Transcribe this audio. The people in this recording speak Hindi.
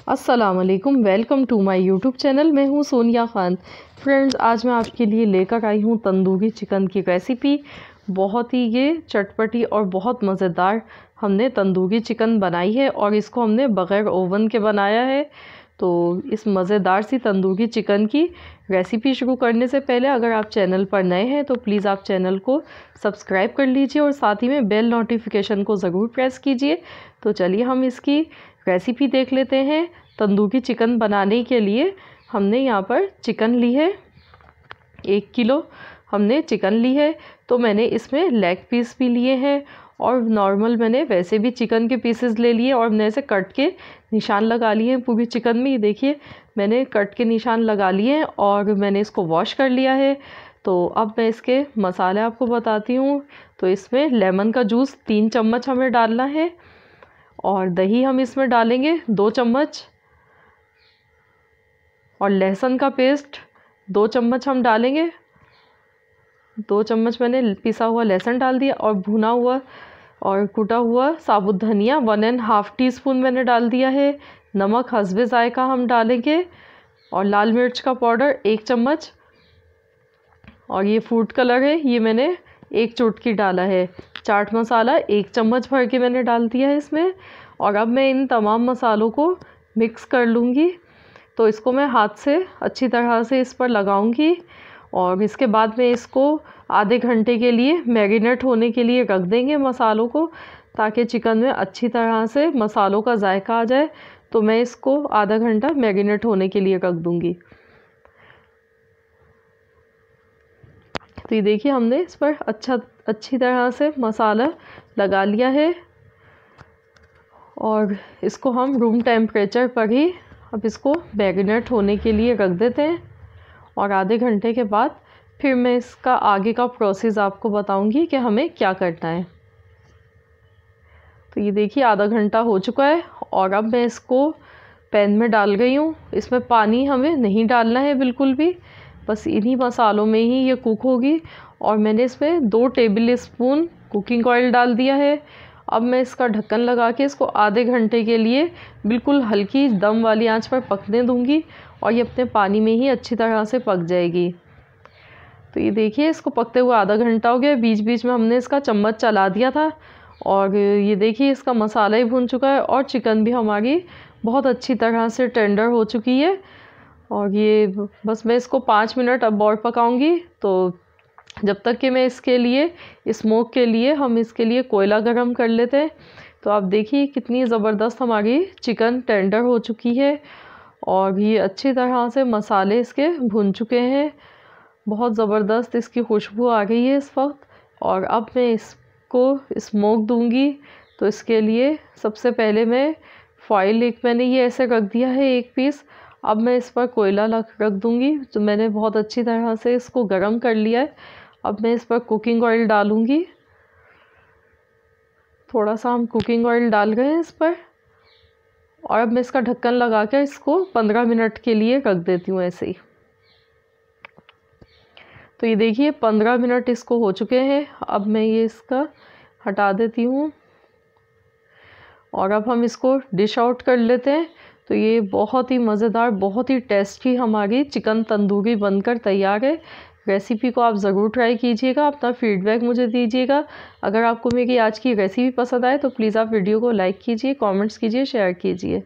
अस्सलाम वालेकुम, welcome to my YouTube channel. मैं हूं सोनिया ख़ान। फ्रेंड्स, आज मैं आपके लिए लेकर आई हूं तंदूरी चिकन की रेसिपी। बहुत ही ये चटपटी और बहुत मज़ेदार हमने तंदूरी चिकन बनाई है और इसको हमने बग़ैर ओवन के बनाया है। तो इस मज़ेदार सी तंदूरी चिकन की रेसिपी शुरू करने से पहले अगर आप चैनल पर नए हैं तो प्लीज़ आप चैनल को सब्सक्राइब कर लीजिए और साथ ही में बेल नोटिफिकेशन को ज़रूर प्रेस कीजिए। तो चलिए हम इसकी रेसिपी देख लेते हैं। तंदूरी चिकन बनाने के लिए हमने यहाँ पर चिकन ली है, 1 किलो हमने चिकन ली है। तो मैंने इसमें लेग पीस भी लिए हैं और नॉर्मल मैंने वैसे भी चिकन के पीसेस ले लिए और मैंने इसे कट के निशान लगा लिए हैं पूरी चिकन में। ये देखिए मैंने कट के निशान लगा लिए हैं और मैंने इसको वॉश कर लिया है। तो अब मैं इसके मसाले आपको बताती हूँ। तो इसमें लेमन का जूस 3 चम्मच हमें डालना है और दही हम इसमें डालेंगे 2 चम्मच और लहसुन का पेस्ट 2 चम्मच हम डालेंगे। 2 चम्मच मैंने पिसा हुआ लहसुन डाल दिया और भुना हुआ और कुटा हुआ साबुत धनिया 1½ टीस्पून मैंने डाल दिया है। नमक हस्बे जायका हम डालेंगे और लाल मिर्च का पाउडर 1 चम्मच और ये फूड कलर है, ये मैंने 1 चुटकी डाला है। चाट मसाला 1 चम्मच भर के मैंने डाल दिया है इसमें। और अब मैं इन तमाम मसालों को मिक्स कर लूँगी। तो इसको मैं हाथ से अच्छी तरह से इस पर लगाऊंगी और इसके बाद में इसको आधे घंटे के लिए मैरिनेट होने के लिए रख देंगे मसालों को, ताकि चिकन में अच्छी तरह से मसालों का जायका आ जाए। तो मैं इसको आधा घंटा मैरिनेट होने के लिए रख दूंगी। तो ये देखिए हमने इस पर अच्छी तरह से मसाला लगा लिया है और इसको हम रूम टेम्परेचर पर ही अब इसको मैरिनेट होने के लिए रख देते हैं। और आधे घंटे के बाद फिर मैं इसका आगे का प्रोसेस आपको बताऊंगी कि हमें क्या करना है। तो ये देखिए आधा घंटा हो चुका है और अब मैं इसको पैन में डाल गई हूँ। इसमें पानी हमें नहीं डालना है बिल्कुल भी, बस इन्हीं मसालों में ही ये कुक होगी। और मैंने इसमें 2 टेबल स्पून कुकिंग ऑयल डाल दिया है। अब मैं इसका ढक्कन लगा के इसको आधे घंटे के लिए बिल्कुल हल्की दम वाली आंच पर पकने दूंगी और ये अपने पानी में ही अच्छी तरह से पक जाएगी। तो ये देखिए इसको पकते हुए आधा घंटा हो गया। बीच बीच में हमने इसका चम्मच चला दिया था और ये देखिए इसका मसाला ही भुन चुका है और चिकन भी हमारी बहुत अच्छी तरह से टेंडर हो चुकी है। और ये बस मैं इसको 5 मिनट अब और पकाऊंगी। तो जब तक कि मैं इसके लिए स्मोक के लिए हम इसके लिए कोयला गरम कर लेते हैं। तो आप देखिए कितनी ज़बरदस्त हमारी चिकन टेंडर हो चुकी है और ये अच्छी तरह से मसाले इसके भुन चुके हैं। बहुत ज़बरदस्त इसकी खुशबू आ गई है इस वक्त। और अब मैं इसको स्मोक दूंगी। तो इसके लिए सबसे पहले मैं फॉइल मैंने ये ऐसे रख दिया है 1 पीस। अब मैं इस पर कोयला रख दूंगी। तो मैंने बहुत अच्छी तरह से इसको गरम कर लिया है। अब मैं इस पर कुकिंग ऑयल डालूंगी। थोड़ा सा हम कुकिंग ऑयल डाल गए हैं इस पर और अब मैं इसका ढक्कन लगा कर इसको 15 मिनट के लिए रख देती हूँ ऐसे ही। तो ये देखिए 15 मिनट इसको हो चुके हैं। अब मैं ये इसका हटा देती हूँ और अब हम इसको डिश आउट कर लेते हैं। तो ये बहुत ही मज़ेदार, बहुत ही टेस्टी हमारी चिकन तंदूरी बनकर तैयार है। रेसिपी को आप ज़रूर ट्राई कीजिएगा, अपना फीडबैक मुझे दीजिएगा। अगर आपको मेरी आज की रेसिपी पसंद आए तो प्लीज़ आप वीडियो को लाइक कीजिए, कमेंट्स कीजिए, शेयर कीजिए।